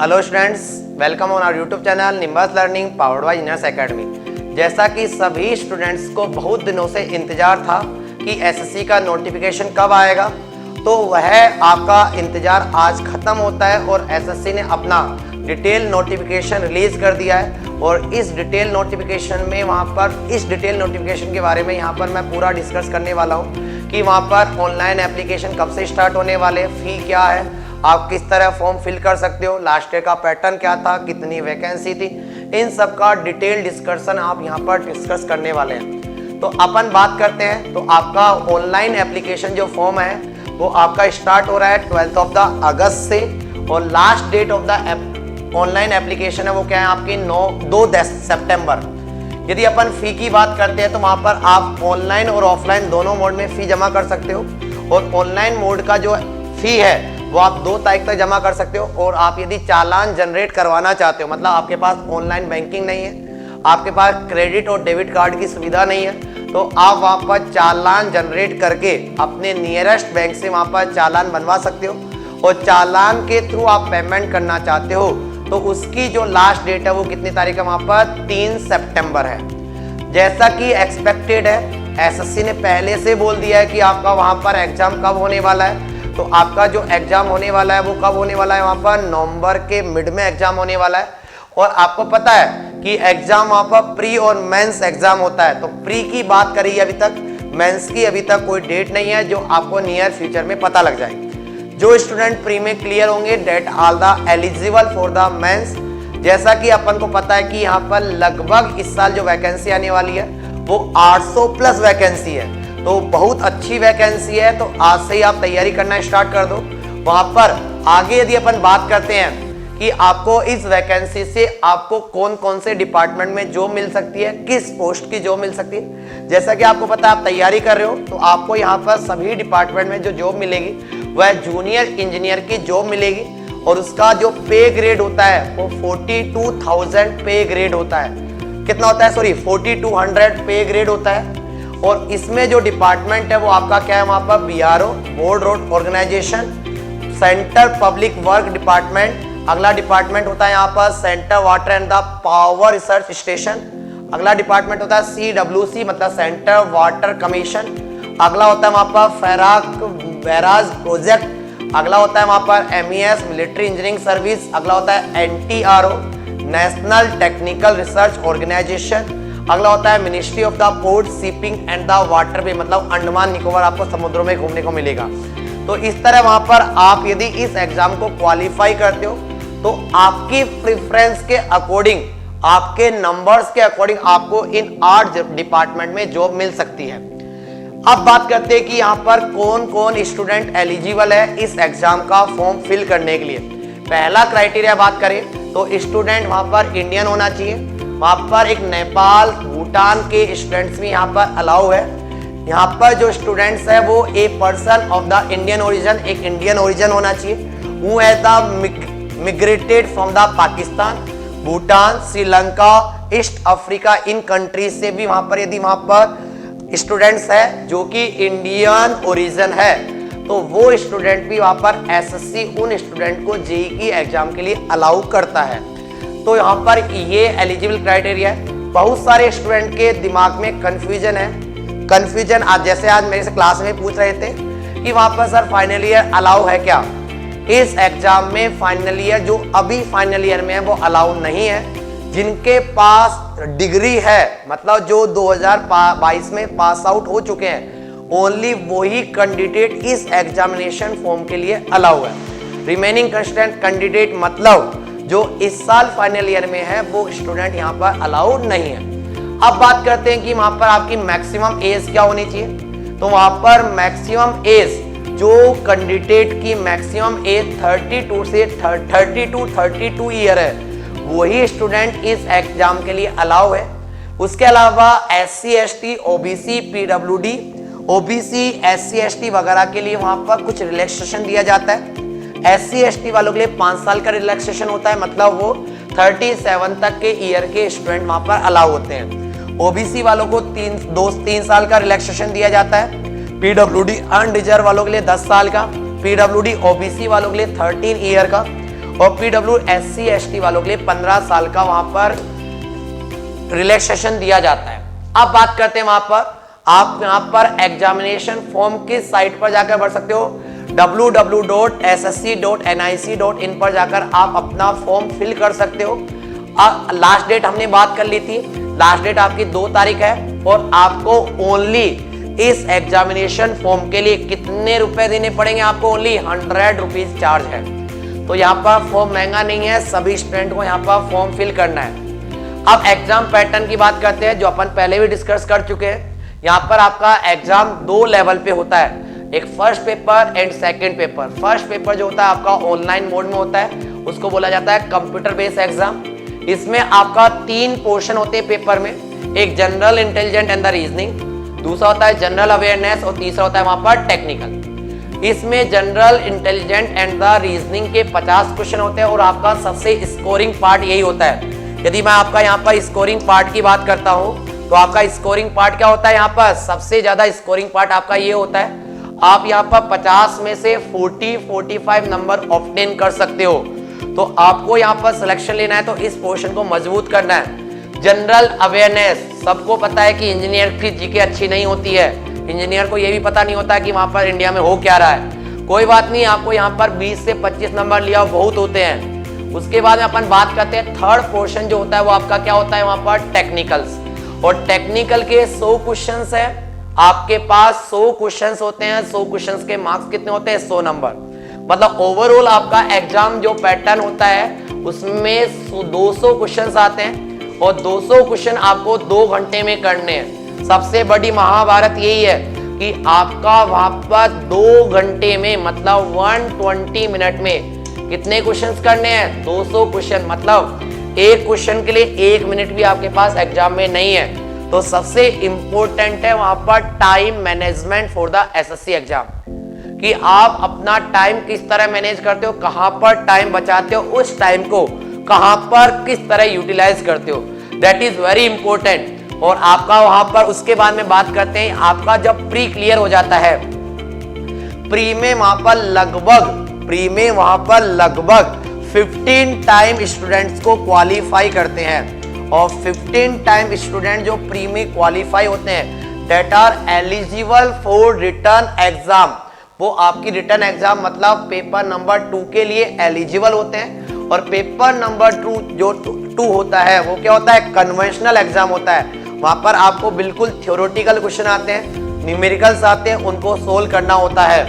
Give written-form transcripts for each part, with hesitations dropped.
Hello students, welcome on our YouTube channel Nimbus Learning powered by Engineers Academy. जैसा कि सभी students को बहुत दिनों से इंतजार था कि एसएससी का नोटिफिकेशन कब आएगा, तो वह आपका इंतजार आज खत्म होता है और एसएससी ने अपना डिटेल नोटिफिकेशन रिलीज कर दिया है। और इस डिटेल नोटिफिकेशन में इस डिटेल नोटिफिकेशन के बारे में यहाँ पर मैं पूरा डिस्कस करने वाला हूँ कि वहाँ पर ऑनलाइन एप्लीकेशन कब से स्टार्ट होने वाले, फ़ी क्या है, आप किस तरह फॉर्म फिल कर सकते हो, लास्ट ईयर का पैटर्न क्या था, कितनी वैकेंसी थी, इन सब का डिटेल डिस्कशन आप यहाँ पर डिस्कस करने वाले हैं। तो अपन बात करते हैं। तो आपका ऑनलाइन एप्लीकेशन जो फॉर्म है वो आपका स्टार्ट हो रहा है 12 अगस्त से, और last date of the online application है वो क्या है आपकी 2 सितंबर। यदि अपन फ़ी की बात करते हैं तो वहाँ पर आप ऑनलाइन और ऑफलाइन दोनों मोड में फ़ी जमा कर सकते हो। और ऑनलाइन मोड का जो फ़ी है वो आप 2 तारीख तक जमा कर सकते हो। और आप यदि चालान जनरेट करवाना चाहते हो, मतलब आपके पास ऑनलाइन बैंकिंग नहीं है, आपके पास क्रेडिट और डेबिट कार्ड की सुविधा नहीं है, तो आप वहाँ पर चालान जनरेट करके अपने नियरेस्ट बैंक से वहाँ पर चालान बनवा सकते हो। और चालान के थ्रू आप पेमेंट करना चाहते हो तो उसकी जो लास्ट डेट है वो कितनी तारीख है वहाँ पर 3 सितंबर है। जैसा कि एक्सपेक्टेड है, एसएससी ने पहले से बोल दिया है कि आपका वहाँ पर एग्जाम कब होने वाला है। तो आपका जो एग्जाम होने वाला है वो कब होने वाला है, वहाँ पर नवंबर के मिड में एग्जाम होने वाला है। और आपको पता है कि एग्जाम वहाँ पर प्री और मेंस एग्जाम होता है। तो प्री की बात करी अभी तक, मेंस की अभी तक कोई डेट नहीं है, जो आपको नियर फ्यूचर में पता लग जाएगी। जो स्टूडेंट प्री में क्लियर होंगे that all the eligible for the mains. जैसा कि अपन को पता है कि यहाँ पर लगभग इस साल जो वैकेंसी आने वाली है वो 800 प्लस वैकेंसी है, तो बहुत अच्छी वैकेंसी है। तो आज से ही आप तैयारी करना स्टार्ट कर दो। वहां पर आगे यदि अपन बात करते हैं कि आपको इस वैकेंसी से आपको कौन कौन से डिपार्टमेंट में जॉब मिल सकती है, किस पोस्ट की जॉब मिल सकती है। जैसा कि आपको पता है आप तैयारी कर रहे हो, तो आपको यहाँ पर सभी डिपार्टमेंट में जो जॉब मिलेगी वह जूनियर इंजीनियर की जॉब मिलेगी। और उसका जो पे ग्रेड होता है वो 42,000 पे ग्रेड होता है। कितना होता है, सॉरी 4200 पे ग्रेड होता है। और इसमें जो डिपार्टमेंट है वो आपका क्या है, वहां पर BRO, board road organisation, centre public work department. अगला डिपार्टमेंट होता है यहाँ पर centre water and the power research station. अगला डिपार्टमेंट होता है CWC, मतलब सेंटर वाटर कमीशन। अगला होता है वहां पर फेराक बैराज प्रोजेक्ट। अगला होता है वहां पर MES मिलिट्री इंजीनियरिंग सर्विस। अगला होता है NTRO, national technical research organisation. अगला होता है ministry of the port shipping and the waterway, मतलब अंडमान निकोबार आपको समुद्रों में घूमने को मिलेगा। तो इस तरह वहां पर आप यदि इस एग्जाम को क्वालिफाई करते हो तो आपकी प्रेफरेंस के अकॉर्डिंग, आपके नंबर्स के अकॉर्डिंग आपको इन 8 डिपार्टमेंट में जॉब मिल सकती है। अब बात करते हैं कि यहाँ पर कौन कौन स्टूडेंट एलिजिबल है इस एग्जाम का फॉर्म फिल करने के लिए। पहला क्राइटेरिया बात करें तो स्टूडेंट वहां पर इंडियन होना चाहिए। वहां पर एक नेपाल, भूटान के स्टूडेंट्स भी यहाँ पर अलाउ है। यहाँ पर जो स्टूडेंट्स है वो a person of the Indian origin, एक इंडियन ओरिजिन होना चाहिए। Who has the migrated from the Pakistan, Bhutan, Sri Lanka, east Africa, इन कंट्रीज से भी वहां पर यदि वहां पर स्टूडेंट्स है जो कि इंडियन ओरिजिन है तो वो स्टूडेंट भी वहां पर एसएससी उन स्टूडेंट को जेईई की एग्जाम के लिए अलाउ करता है। तो यहाँ पर ये एलिजिबल क्राइटेरिया है। बहुत सारे स्टूडेंट के दिमाग में कंफ्यूजन है। आज जैसे आज मेरे से क्लास में पूछ रहे थे कि वहां पर सर फाइनल ईयर अलाउ है क्या। इस एग्जाम में फाइनल ईयर जो अभी फाइनल ईयर में है वो अलाउ नहीं है। जिनके पास डिग्री है, मतलब जो 2022 में पास आउट हो चुके हैं, ओनली वही कैंडिडेट इस एग्जामिनेशन फॉर्म के लिए अलाउ है। रिमेनिंग कैंडिडेट मतलब जो इस साल फाइनल ईयर में है वो स्टूडेंट यहाँ पर अलाउड नहीं है। अब बात करते हैं कि वहां पर आपकी मैक्सिमम एज क्या होनी चाहिए। तो वहां पर मैक्सिमम एज, जो कैंडिडेट की मैक्सिमम एज 32 ईयर है वही स्टूडेंट इस एग्जाम के लिए अलाउ है। उसके अलावा SC ST OBC PWD, OBC SC ST वगैरह के लिए वहां पर कुछ रिलैक्सेशन दिया जाता है। SC ST वालों के लिए 5 साल का रिलैक्सेशन होता है, मतलब वो 37 तक के ईयर के स्टूडेंट वहां पर अलाउ होते हैं। OBC वालों को 3 साल का रिलैक्सेशन दिया जाता है। PWD अनरिजर्व वालों के लिए 10 साल का, PWD OBC वालों के लिए 13 ईयर का। और PW SC ST वालों के लिए 15 साल का वहां पर रिलैक्सेशन दिया जाता है। अब बात करते हैं वहां पर आप यहां पर एग्जामिनेशन फॉर्म किस साइट पर जाकर भर सकते हो, www.ssc.nic.in पर जाकर आप अपना फॉर्म फिल कर सकते हो। लास्ट डेट हमने बात कर ली थी, लास्ट डेट आपकी 2 तारीख है और आपको ओनली इस एग्जामिनेशन फॉर्म के लिए कितने रुपए देने पड़ेंगे, आपको ओनली 100 रुपीज चार्ज है। तो यहाँ पर फॉर्म महंगा नहीं है, सभी स्टूडेंट को यहाँ पर फॉर्म फिल करना है। अब एग्जाम पैटर्न की बात करते हैं जो अपन पहले भी डिस्कस कर चुके हैं। यहाँ पर आपका एग्जाम 2 लेवल पे होता है, एक first paper and second paper. First paper जो होता है आपका ऑनलाइन मोड में होता है, उसको बोला जाता है कंप्यूटर बेस्ड एग्जाम। इसमें आपका 3 पोर्शन होते हैं पेपर में, एक general intelligent and the reasoning, दूसरा होता है जनरल अवेयरनेस और तीसरा होता है वहां पर टेक्निकल। इसमें general intelligent and the reasoning के 50 क्वेश्चन होते हैं और आपका सबसे स्कोरिंग पार्ट यही होता है। यदि मैं आपका यहाँ पर स्कोरिंग पार्ट की बात करता हूँ तो आपका स्कोरिंग पार्ट क्या होता है, यहाँ पर सबसे ज्यादा स्कोरिंग पार्ट आपका ये होता है, आप यहाँ पर 50 में से 40-45 नंबर ऑब्टेन कर सकते हो। तो आपको यहाँ पर सिलेक्शन लेना है तो इस पोर्शन को मजबूत करना है। जनरल अवेयरनेस, सबको पता है कि इंजीनियर की जीके अच्छी नहीं होती है, इंजीनियर को यह भी पता नहीं होता कि वहां पर इंडिया में हो क्या रहा है। कोई बात नहीं, आपको यहाँ पर 20 से 25 नंबर लिया बहुत होते हैं। उसके बाद में अपन बात करते हैं थर्ड पोर्शन जो होता है वो आपका क्या होता है, वहां पर टेक्निकल्स। और टेक्निकल के 100 क्वेश्चंस है आपके पास, 100 क्वेश्चंस होते हैं। 100 क्वेश्चंस के मार्क्स कितने होते हैं, 100 नंबर। मतलब ओवरऑल आपका एग्जाम जो पैटर्न होता है उसमें 200 क्वेश्चंस आते हैं और 200 क्वेश्चन आपको 2 घंटे में करने हैं। सबसे बड़ी महाभारत यही है कि आपका वहां पर 2 घंटे में मतलब 120 मिनट में कितने क्वेश्चंस करने हैं, 200 क्वेश्चन। मतलब एक क्वेश्चन के लिए 1 मिनट भी आपके पास एग्जाम में नहीं है। तो सबसे इंपॉर्टेंट है वहां पर time management for the assessee exam, कि आप अपना टाइम किस तरह मैनेज करते हो, कहां पर टाइम बचाते हो, उस टाइम को कहां पर किस तरह यूटिलाइज करते हो, दैट इज वेरी इंपॉर्टेंट। और आपका वहां पर उसके बाद में बात करते हैं, आपका जब प्री क्लियर हो जाता है, प्री में वहां पर लगभग 15 टाइम स्टूडेंट्स को क्वालिफाई करते हैं। और 15 टाइम स्टूडेंट जो प्री में क्वालिफाई होते हैं that are eligible for written exam, वो आपकी रिटर्न एग्जाम मतलब पेपर नंबर 2 के लिए एलिजिबल होते हैं। और पेपर नंबर 2 होता है वो क्या होता है, कन्वेंशनल एग्जाम होता है। वहां पर आपको बिल्कुल थ्योरेटिकल क्वेश्चन आते हैं, न्यूमेरिकल्स आते हैं, उनको सोल्व करना होता है।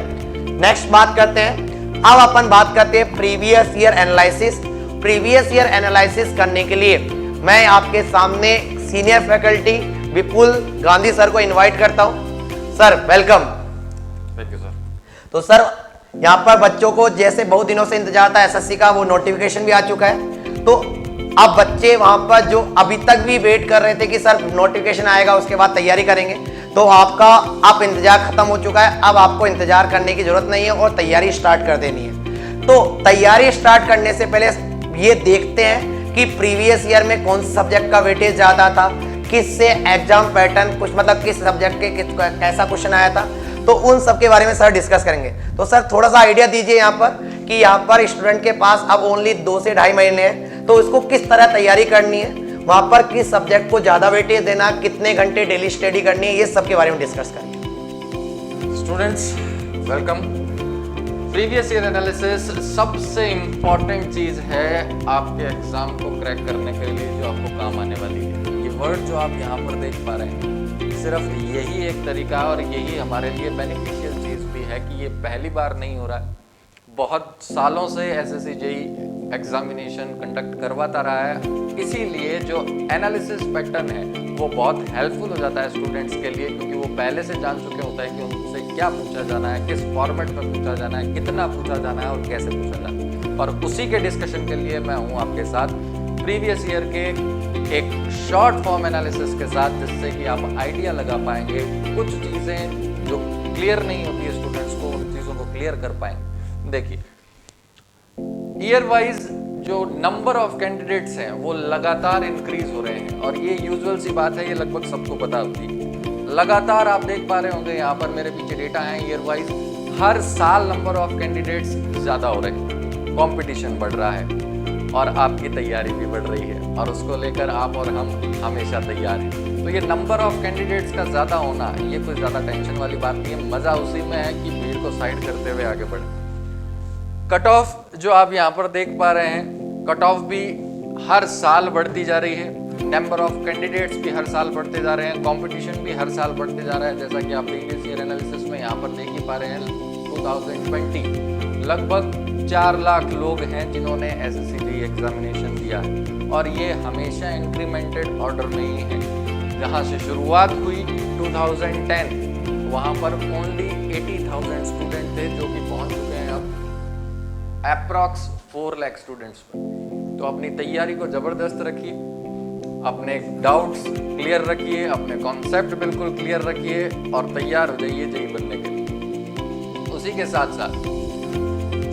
नेक्स्ट बात करते हैं, अब अपन बात करते हैं previous year analysis. Previous year analysis करने के लिए मैं आपके सामने सीनियर फैकल्टी विपुल गांधी सर को इनवाइट करता हूं। Sir welcome. Thank you sir. तो सर यहाँ पर बच्चों को जैसे बहुत दिनों से इंतजार था एसएससी का, वो नोटिफिकेशन भी आ चुका है। तो अब बच्चे वहां पर जो अभी तक भी वेट कर रहे थे कि सर नोटिफिकेशन आएगा उसके बाद तैयारी करेंगे, तो आप इंतजार खत्म हो चुका है। अब आपको इंतजार करने की जरूरत नहीं है और तैयारी स्टार्ट कर देनी है। तो तैयारी स्टार्ट करने से पहले ये देखते हैं कि प्रीवियस ईयर में कौन से सब्जेक्ट का वेटेज ज्यादा था, किससे एग्जाम पैटर्न कुछ मतलब किस सब्जेक्ट के कैसा क्वेश्चन आया था, तो उन सब के बारे में सर डिस्कस करेंगे। तो सर थोड़ा सा आइडिया दीजिए यहाँ पर कि यहाँ पर स्टूडेंट के पास अब ओनली 2 से 2.5 महीने हैं, तो इसको किस तरह तैयारी करनी है, वहां पर किस सब्जेक्ट को ज्यादा वेटेज देना, कितने घंटे डेली स्टडी करनी है, ये सब के बारे में डिस्कस करेंगे। Students welcome. Previous year analysis सबसे इंपॉर्टेंट चीज है आपके एग्जाम को क्रैक करने के लिए जो आपको काम आने वाली है। ये वर्ड जो आप यहाँ पर देख पा रहे हैं सिर्फ यही एक तरीका और यही हमारे लिए बेनिफिशियल चीज भी है कि ये पहली बार नहीं हो रहा है। बहुत सालों से एसएससी जेईई एग्जामिनेशन कंडक्ट करवाता रहा है, इसीलिए जो एनालिसिस पैटर्न है वो बहुत हेल्पफुल हो जाता है स्टूडेंट्स के लिए, क्योंकि वो पहले से जान चुके होते हैं कि उनसे क्या पूछा जाना है, किस फॉर्मेट में पूछा जाना है, कितना पूछा जाना है और कैसे पूछा जाना है। और उसी के डिस्कशन के लिए मैं हूँ आपके साथ प्रीवियस ईयर के एक शॉर्ट फॉर्म एनालिसिस के साथ, जिससे कि आप आइडिया लगा पाएंगे, कुछ चीज़ें जो क्लियर नहीं होती है स्टूडेंट्स को, उन चीज़ों को क्लियर कर पाएंगे। देखिए ईयर वाइज जो नंबर ऑफ कैंडिडेट्स हैं वो लगातार इंक्रीज हो रहे हैं और ये यूजुअल सी बात है, ये लगभग सबको पता होती है। लगातार आप देख पा रहे होंगे यहाँ पर मेरे पीछे डेटा है ईयर वाइज, हर साल नंबर ऑफ कैंडिडेट्स ज़्यादा हो रहे हैं। कंपटीशन बढ़ रहा है और आपकी तैयारी भी बढ़ रही है और उसको लेकर आप और हम हमेशा तैयार हैं। तो ये नंबर ऑफ कैंडिडेट्स का ज़्यादा होना ये कोई ज़्यादा टेंशन वाली बात नहीं है, मज़ा उसी में है कि भीड़ को साइड करते हुए आगे बढ़े। कट ऑफ जो आप यहाँ पर देख पा रहे हैं, कट ऑफ भी हर साल बढ़ती जा रही है, नंबर ऑफ कैंडिडेट्स भी हर साल बढ़ते जा रहे हैं, कंपटीशन भी हर साल बढ़ते जा रहा है। जैसा कि आप प्रीवियस ईयर एनालिसिस में यहाँ पर देख ही पा रहे हैं, 2020 लगभग 4 लाख लोग हैं जिन्होंने SSC एग्जामिनेशन दिया है और ये हमेशा इंक्रीमेंटेड ऑर्डर में ही है। जहाँ से शुरुआत हुई 2010 वहाँ पर ओनली 80,000 स्टूडेंट थे जो कि पहुँच चुके हैं अब अप्रॉक्स 4 लाख स्टूडेंट्स पर। तो अपनी तैयारी को ज़बरदस्त रखिए, अपने डाउट्स क्लियर रखिए, अपने कॉन्सेप्ट बिल्कुल क्लियर रखिए और तैयार हो जाइए जेईई बनने के लिए। उसी के साथ साथ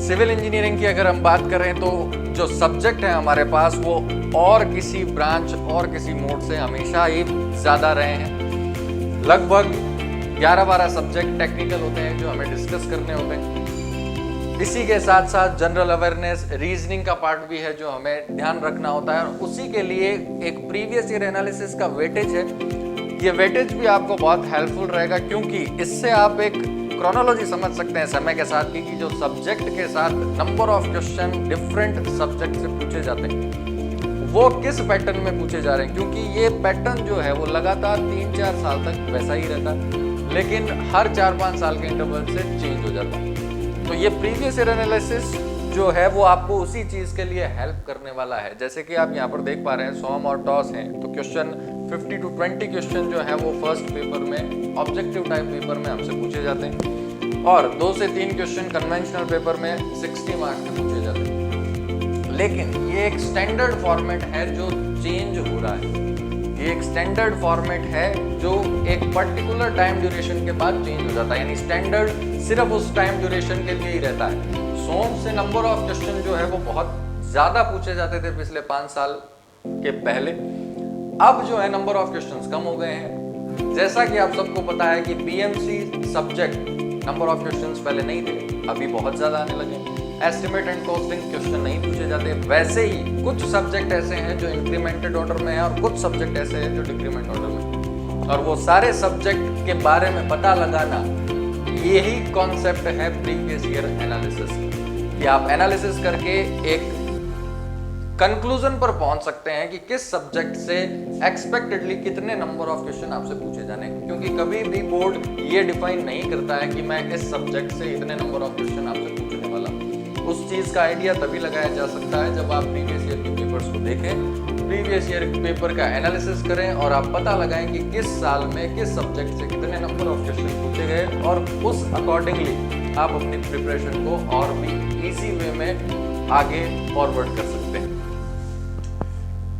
सिविल इंजीनियरिंग की अगर हम बात करें तो जो सब्जेक्ट है हमारे पास वो और किसी ब्रांच और किसी मोड से हमेशा ही ज़्यादा रहे हैं। लगभग 11-12 सब्जेक्ट टेक्निकल होते हैं जो हमें डिस्कस करने होते हैं। इसी के साथ साथ जनरल अवेयरनेस, रीजनिंग का पार्ट भी है जो हमें ध्यान रखना होता है और उसी के लिए एक प्रीवियस ईयर एनालिसिस का वेटेज है। ये वेटेज भी आपको बहुत हेल्पफुल रहेगा क्योंकि इससे आप एक क्रोनोलॉजी समझ सकते हैं समय के साथ की, कि जो सब्जेक्ट के साथ number of question different subject से पूछे जाते हैं वो किस पैटर्न में पूछे जा रहे हैं, क्योंकि ये पैटर्न जो है वो लगातार 3-4 साल तक वैसा ही रहता है लेकिन हर 4-5 साल के इंटरवल से चेंज हो जाता है। तो ये प्रीवियस ईयर एनालिसिस जो है वो आपको उसी चीज़ के लिए हेल्प करने वाला है। जैसे कि आप यहाँ पर देख पा रहे हैं सॉम और टॉस हैं तो क्वेश्चन 50 to 20 क्वेश्चन जो है वो फर्स्ट पेपर में ऑब्जेक्टिव टाइप पेपर में हमसे पूछे जाते हैं और 2 से 3 क्वेश्चन कन्वेंशनल पेपर में 60 मार्क्स के पूछे जाते हैं। लेकिन ये एक स्टैंडर्ड फॉर्मेट है जो चेंज हो रहा है, ये एक स्टैंडर्ड फॉर्मेट है जो एक पर्टिकुलर टाइम ड्यूरेशन के बाद चेंज हो जाता है, यानी स्टैंडर्ड सिर्फ उस टाइम ड्यूरेशन के लिए ही रहता है। सोम से नंबर ऑफ क्वेश्चन जो है वो बहुत ज़्यादा पूछे जाते थे पिछले 5 साल के पहले, अब जो है नंबर ऑफ क्वेश्चंस कम हो गए हैं। जैसा कि आप सबको पता है कि BMC subject number of questions पहले नहीं थे, अभी बहुत ज़्यादा आने लगे। एस्टिमेट एंड कॉस्टिंग क्वेश्चन नहीं पूछे जाते। वैसे ही कुछ सब्जेक्ट ऐसे हैं जो इंक्रीमेंटेड ऑर्डर में है और कुछ सब्जेक्ट ऐसे हैं जो डिक्रीमेंट ऑर्डर में, और वो सारे सब्जेक्ट के बारे में पता लगाना यही कॉन्सेप्ट है प्रीवियस ईयर एनालिसिस, कि आप एनालिसिस करके एक कंक्लूजन पर पहुंच सकते हैं कि किस सब्जेक्ट से एक्सपेक्टेडली कितने नंबर ऑफ क्वेश्चन आपसे पूछे जाने हैं। क्योंकि कभी भी बोर्ड ये डिफाइन नहीं करता है कि मैं इस सब्जेक्ट से इतने नंबर ऑफ क्वेश्चन आपसे पूछने वाला हूं। उस चीज़ का आइडिया तभी लगाया जा सकता है जब आप प्रीवियस ईयर के पेपर्स को देखें, प्रीवियस ईयर पेपर का एनालिसिस करें और आप पता लगाएं कि किस साल में किस सब्जेक्ट से कितने नंबर ऑफ क्वेश्चन पूछे गए और उस अकॉर्डिंगली आप अपनी प्रिपरेशन को और भी इजी वे में आगे फॉरवर्ड कर सकते हैं।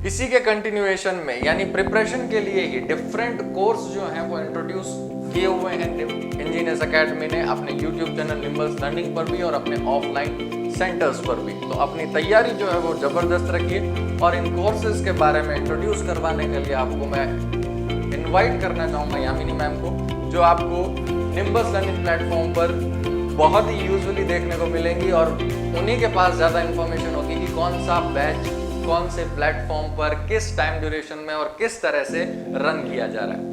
इसी के कंटिन्यूएशन में यानी प्रिपरेशन के लिए ही डिफरेंट कोर्स जो हैं वो इंट्रोड्यूस किए हुए हैं इंजीनियर्स एकेडमी ने अपने YouTube चैनल निम्बल्स लर्निंग पर भी और अपने ऑफलाइन सेंटर्स पर भी। तो अपनी तैयारी जो है वो ज़बरदस्त रखिए और इन कोर्सेज के बारे में इंट्रोड्यूस करवाने के लिए आपको मैं इनवाइट करना चाहूँगा यामिनी मैम को, जो आपको निम्बल्स लर्निंग प्लेटफॉर्म पर बहुत ही यूजुअली देखने को मिलेंगी और उन्हीं के पास ज़्यादा इन्फॉर्मेशन होगी कि कौन सा बैच कौन से प्लेटफॉर्म पर किस टाइम ड्यूरेशन में और किस तरह से रन किया जा रहा है।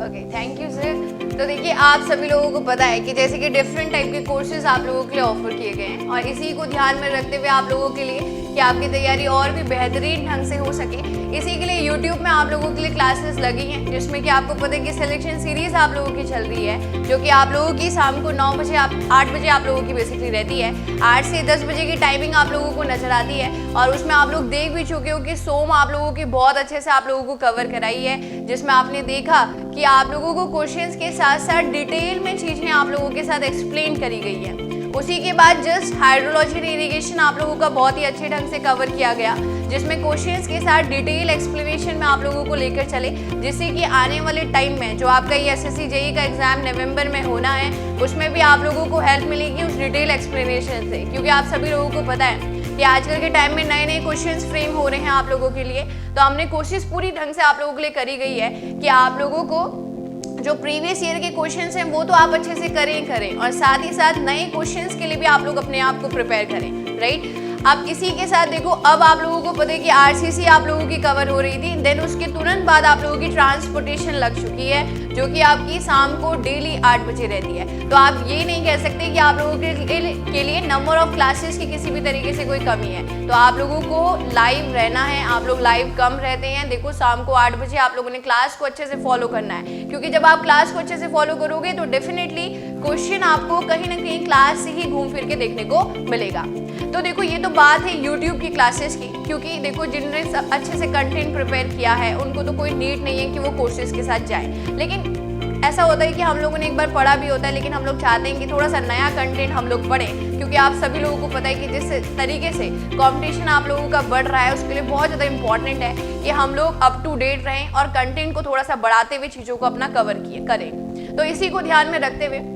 Okay, thank you sir. तो देखिए आप सभी लोगों को पता है कि जैसे कि डिफरेंट टाइप के कोर्सेज आप लोगों के लिए ऑफर किए गए हैं और इसी को ध्यान में रखते हुए आप लोगों के लिए कि आपकी तैयारी और भी बेहतरीन ढंग से हो सके, इसी के लिए YouTube में आप लोगों के लिए क्लासेस लगी हैं, जिसमें कि आपको पता है कि सिलेक्शन सीरीज आप लोगों की चल रही है, जो कि आप लोगों की शाम को 9 बजे 8 बजे आप लोगों की बेसिकली रहती है। 8 से 10 बजे की टाइमिंग आप लोगों को नजर आती है और उसमें आप लोग देख भी चुके हो कि सोम आप लोगों की बहुत अच्छे से आप लोगों को कवर कराई है, जिसमें आपने देखा कि आप लोगों को क्वेश्चंस के साथ साथ डिटेल में चीज़ें आप लोगों के साथ एक्सप्लेन करी गई है। उसी के बाद जस्ट हाइड्रोलॉजी एंड इरिगेशन आप लोगों का बहुत ही अच्छे ढंग से कवर किया गया, जिसमें क्वेश्चंस के साथ डिटेल एक्सप्लेनेशन में आप लोगों को लेकर चले, जिससे कि आने वाले टाइम में जो आपका ये SSC JEE का एग्जाम नवंबर में होना है उसमें भी आप लोगों को हेल्प मिलेगी उस डिटेल एक्सप्लेनेशन से। क्योंकि आप सभी लोगों को पता है कि आजकल के टाइम में नए नए क्वेश्चंस फ्रेम हो रहे हैं आप लोगों के लिए, तो हमने कोशिश पूरी ढंग से आप लोगों के लिए करी गई है कि आप लोगों को जो प्रीवियस ईयर के क्वेश्चंस हैं वो तो आप अच्छे से करें और साथ ही साथ नए क्वेश्चंस के लिए भी आप लोग अपने आप को प्रिपेयर करें, राइट। अब इसी के साथ देखो, अब आप लोगों को पता है कि आरसीसी आप लोगों की कवर हो रही थी, देन उसके तुरंत बाद आप लोगों की ट्रांसपोर्टेशन लग चुकी है, जो कि आपकी शाम को डेली 8 बजे रहती है। तो आप ये नहीं कह सकते कि आप लोगों के लिए नंबर ऑफ क्लासेस की किसी भी तरीके से कोई कमी है। तो आप लोगों को लाइव रहना है, आप लोग लाइव कम रहते हैं। देखो शाम को 8 बजे आप लोगों ने क्लास को अच्छे से फॉलो करना है, क्योंकि जब आप क्लास को अच्छे से फॉलो करोगे तो डेफिनेटली क्वेश्चन आपको कहीं ना कहीं क्लास से ही घूम फिर के देखने को मिलेगा। तो देखो ये तो बात है यूट्यूब की क्लासेस की, क्योंकि देखो जिन्होंने अच्छे से कंटेंट प्रिपेयर किया है उनको तो कोई नीड नहीं है कि वो कोर्सेज के साथ जाएं। लेकिन ऐसा होता है कि हम लोगों ने एक बार पढ़ा भी होता है, लेकिन हम लोग चाहते हैं कि थोड़ा सा नया कंटेंट हम लोग पढ़ें, क्योंकि आप सभी लोगों को पता है कि जिस तरीके से कंपटीशन आप लोगों का बढ़ रहा है उसके लिए बहुत ज़्यादा इंपॉर्टेंट है कि हम लोग अप टू डेट रहें और कंटेंट को थोड़ा सा बढ़ाते हुए चीज़ों को अपना कवर करें। तो इसी को ध्यान में रखते हुए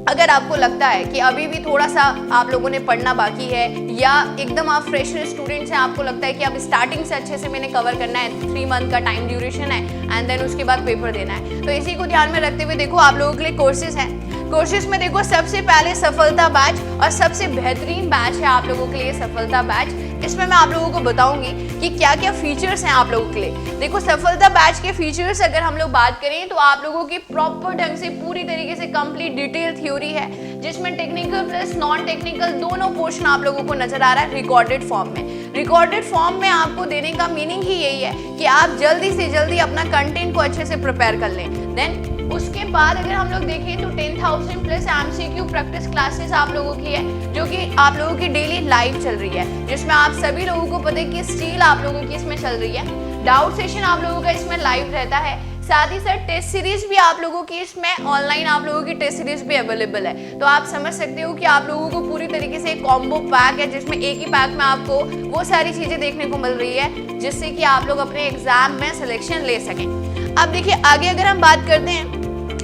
अगर आपको लगता है कि अभी भी थोड़ा सा आप लोगों ने पढ़ना बाकी है, या एकदम आप फ्रेशर स्टूडेंट्स हैं, आपको लगता है कि अब स्टार्टिंग से अच्छे से मैंने कवर करना है, 3 मंथ का टाइम ड्यूरेशन है एंड देन उसके बाद पेपर देना है, तो इसी को ध्यान में रखते हुए देखो आप लोगों के लिए कोर्सेज हैं। कोर्सेज में देखो सबसे पहले सफलता बैच, और सबसे बेहतरीन बैच है आप लोगों के लिए सफलता बैच। इसमें मैं आप लोगों को बताऊंगी कि क्या क्या फीचर्स हैं आप लोगों के लिए। देखो सफलता बैच के फीचर्स अगर हम लोग बात करें तो आप लोगों की प्रॉपर ढंग से पूरी तरीके से कंप्लीट डिटेल थ्योरी है, जिसमें टेक्निकल प्लस नॉन टेक्निकल दोनों पोर्शन आप लोगों को नजर आ रहा है रिकॉर्डेड फॉर्म में। रिकॉर्डेड फॉर्म में आपको देने का मीनिंग ही यही है कि आप जल्दी से जल्दी अपना कंटेंट को अच्छे से प्रिपेयर कर लें। देन उसके बाद अगर हम लोग देखें तो 10,000 प्लस MCQ प्रैक्टिस क्लासेस आप लोगों की है, जो कि आप लोगों की डेली लाइव चल रही है, जिसमें आप सभी लोगों को पता है कि स्टील आप लोगों की इसमें चल रही है। डाउट सेशन आप लोगों का इसमें लाइव रहता है, साथ ही साथ टेस्ट सीरीज भी आप लोगों की इसमें ऑनलाइन आप लोगों की टेस्ट सीरीज भी अवेलेबल है। तो आप समझ सकते हो कि आप लोगों को पूरी तरीके से एक कॉम्बो पैक है, जिसमें एक ही पैक में आपको वो सारी चीजें देखने को मिल रही है, जिससे कि आप लोग अपने एग्जाम में सिलेक्शन ले सकें। अब देखिए आगे अगर हम बात करते हैं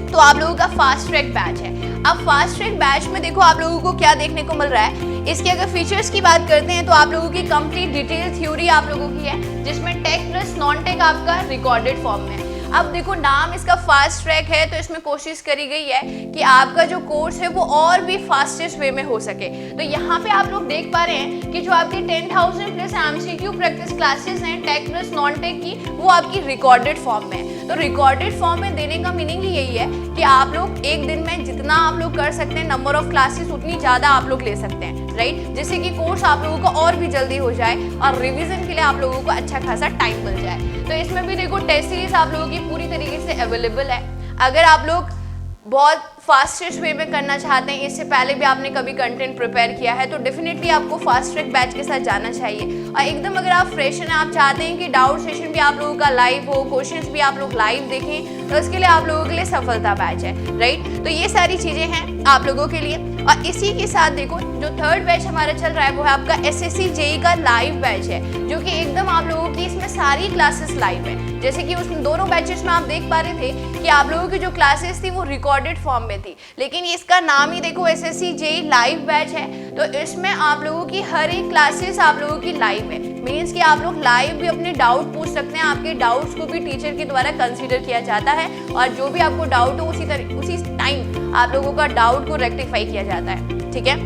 तो आप लोगों का फास्ट ट्रैक बैच है। अब फास्ट ट्रैक बैच में देखो आप लोगों को क्या देखने को मिल रहा है। इसके अगर फीचर्स की बात करते हैं तो आप लोगों की कंप्लीट डिटेल थ्योरी आप लोगों की है, जिसमें टेक प्लस नॉन टेक आपका रिकॉर्डेड फॉर्म में है। अब देखो नाम इसका फास्ट ट्रैक है, तो इसमें कोशिश करी गई है कि आपका जो कोर्स है वो और भी फास्टेस्ट वे में हो सके। तो यहाँ पे आप लोग देख पा रहे हैं कि जो आपकी 10,000 प्लस MCQ प्रैक्टिस क्लासेस हैं टेक प्लस नॉन टेक की, वो आपकी रिकॉर्डेड फॉर्म में है। तो रिकॉर्डेड फॉर्म में देने का मीनिंग ही यही है कि आप लोग एक दिन में जितना आप लोग कर सकते हैं नंबर ऑफ क्लासेस उतनी ज़्यादा आप लोग ले सकते हैं, राइट, जिससे कि कोर्स आप लोगों को और भी जल्दी हो जाए और रिवीजन के लिए आप लोगों को अच्छा खासा टाइम मिल जाए। तो इसमें भी देखो टेस्ट सीरीज आप लोगों की पूरी तरीके से अवेलेबल है। अगर आप लोग बहुत फास्टेस्ट वे में करना चाहते हैं, इससे पहले भी आपने कभी कंटेंट प्रिपेयर किया है, तो डेफिनेटली आपको फास्ट ट्रैक बैच के साथ जाना चाहिए। और एकदम अगर आप फ्रेश हैं, आप चाहते हैं कि डाउट सेशन भी आप लोगों का लाइव हो, क्वेश्चंस भी आप लोग लाइव देखें, तो इसके लिए आप लोगों के लिए सफलता बैच है, राइट। तो ये सारी चीज़ें हैं आप लोगों के लिए। और इसी के साथ देखो जो थर्ड बैच हमारा चल रहा है वो है आपका SSC JEE का लाइव बैच है, जो कि एकदम आप लोगों की इसमें सारी क्लासेस लाइव है। जैसे कि उसमें दोनों बैचेस में आप देख पा रहे थे कि आप लोगों की जो क्लासेस थी वो रिकॉर्डेड फॉर्म में थी, लेकिन इसका नाम ही देखो SSC JEE लाइव बैच है। तो इसमें आप लोगों की हर एक क्लासेस आप लोगों की लाइव है, मीन्स कि आप लोग लाइव भी अपने डाउट पूछ सकते हैं। आपके डाउट्स को भी टीचर के द्वारा कंसीडर किया जाता है, और जो भी आपको डाउट हो उसी टाइम आप लोगों का डाउट को रेक्टिफाई किया जाता है, ठीक है।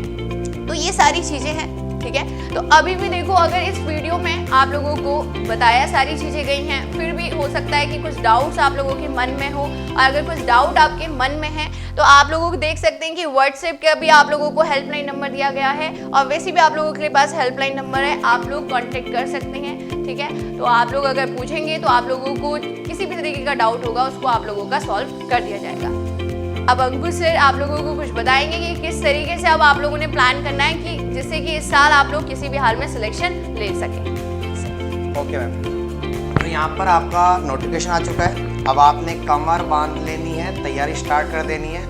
तो ये सारी चीज़ें हैं, ठीक है। तो अभी भी देखो अगर इस वीडियो में आप लोगों को बताया सारी चीज़ें गई हैं, फिर भी हो सकता है कि कुछ डाउट्स आप लोगों के मन में हो, और अगर कुछ डाउट आपके मन में है तो आप लोगों को देख सकते हैं कि व्हाट्सएप का भी आप लोगों को हेल्पलाइन नंबर दिया गया है, और वैसे भी आप लोगों के पास हेल्पलाइन नंबर है, आप लोग कॉन्टेक्ट कर सकते हैं, ठीक है। तो आप लोग अगर पूछेंगे तो आप लोगों को किसी भी तरीके का डाउट होगा उसको आप लोगों का सॉल्व कर दिया जाएगा। अब अंकुर सर आप लोगों को कुछ बताएंगे कि किस तरीके से अब आप लोगों ने प्लान करना है कि जिससे कि इस साल आप लोग किसी भी हाल में सिलेक्शन ले सकें। ओके मैम, तो यहाँ पर आपका नोटिफिकेशन आ चुका है। अब आपने कमर बांध लेनी है, तैयारी स्टार्ट कर देनी है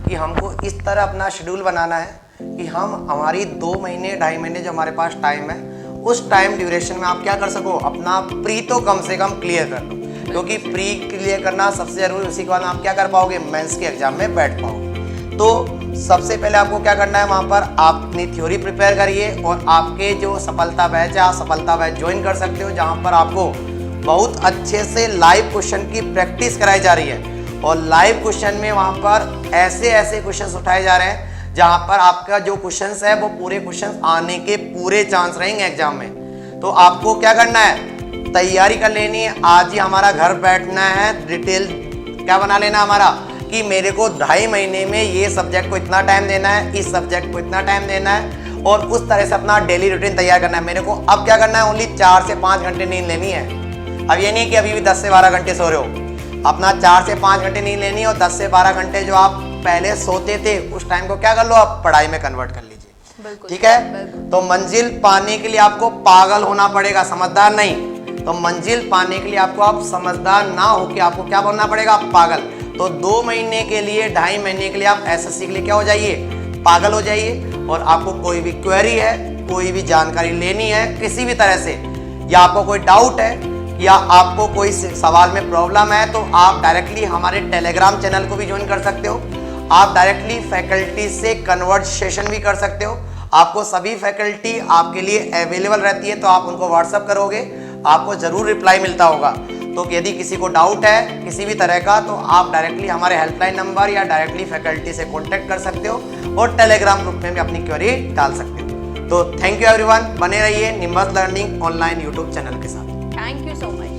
कि हमको इस तरह अपना शेड्यूल बनाना है कि हम हमारी 2 महीने 2.5 महीने जो हमारे पास टाइम है, उस टाइम ड्यूरेशन में आप क्या कर सको, अपना प्री तो कम से कम क्लियर कर लो, क्योंकि प्री क्लियर करना सबसे ज़रूरी। उसी के बाद आप क्या कर पाओगे, मेंस के एग्जाम में बैठ पाओगे। तो सबसे पहले आपको क्या करना है, वहाँ पर आप अपनी थ्योरी प्रिपेयर करिए, और आपके जो सफलता बैच है, आप सफलता बैच ज्वाइन कर सकते हो, जहाँ पर आपको बहुत अच्छे से लाइव क्वेश्चन की प्रैक्टिस कराई जा रही है। और लाइव क्वेश्चन में वहाँ पर ऐसे ऐसे क्वेश्चंस उठाए जा रहे हैं जहाँ पर आपका जो क्वेश्चंस है वो पूरे क्वेश्चंस आने के पूरे चांस रहेंगे एग्जाम में। तो आपको क्या करना है, तैयारी कर लेनी है। आज ही हमारा घर बैठना है, डिटेल क्या बना लेना हमारा कि मेरे को 2.5 महीने में ये सब्जेक्ट को इतना टाइम देना है, इस सब्जेक्ट को इतना टाइम देना है, और उस तरह से अपना डेली रूटीन तैयार करना है। मेरे को अब क्या करना है, ओनली 4 से 5 घंटे नींद लेनी है। अब ये नहीं कि अभी भी 10 से 12 घंटे सो रहे हो, अपना 4 से 5 घंटे नींद लेनी है, और 10 से 12 घंटे जो आप पहले सोते थे उस टाइम को क्या कर लो, आप पढ़ाई में कन्वर्ट कर लीजिए। ठीक है, तो मंजिल पाने के लिए आपको पागल होना पड़ेगा, समझदार नहीं। तो मंजिल पाने के लिए आपको आप समझदार ना हो कि आपको क्या बनना पड़ेगा, पागल। तो 2 महीने के लिए, 2.5 महीने के लिए आप एसएससी के लिए क्या हो जाइए, पागल हो जाइए। और आपको कोई भी क्वेरी है, कोई भी जानकारी लेनी है किसी भी तरह से, या आपको कोई डाउट है, या आपको कोई सवाल में प्रॉब्लम है, तो आप डायरेक्टली हमारे टेलीग्राम चैनल को भी ज्वाइन कर सकते हो। आप डायरेक्टली फैकल्टी से कन्वर्सेशन भी कर सकते हो। आपको सभी फैकल्टी आपके लिए अवेलेबल रहती है, तो आप उनको व्हाट्सअप करोगे, आपको जरूर रिप्लाई मिलता होगा। तो यदि किसी को डाउट है किसी भी तरह का, तो आप डायरेक्टली हमारे हेल्पलाइन नंबर या डायरेक्टली फैकल्टी से कांटेक्ट कर सकते हो, और टेलीग्राम ग्रुप में भी अपनी क्वेरी डाल सकते हो। तो थैंक यू एवरीवन, बने रहिए nimbus learning online YouTube channel के साथ। Thank you so much.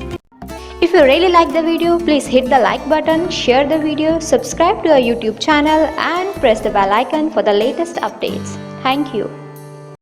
If you really like the video, please hit the like button, share the video, subscribe to our YouTube channel and press the bell icon for the latest updates. Thank you.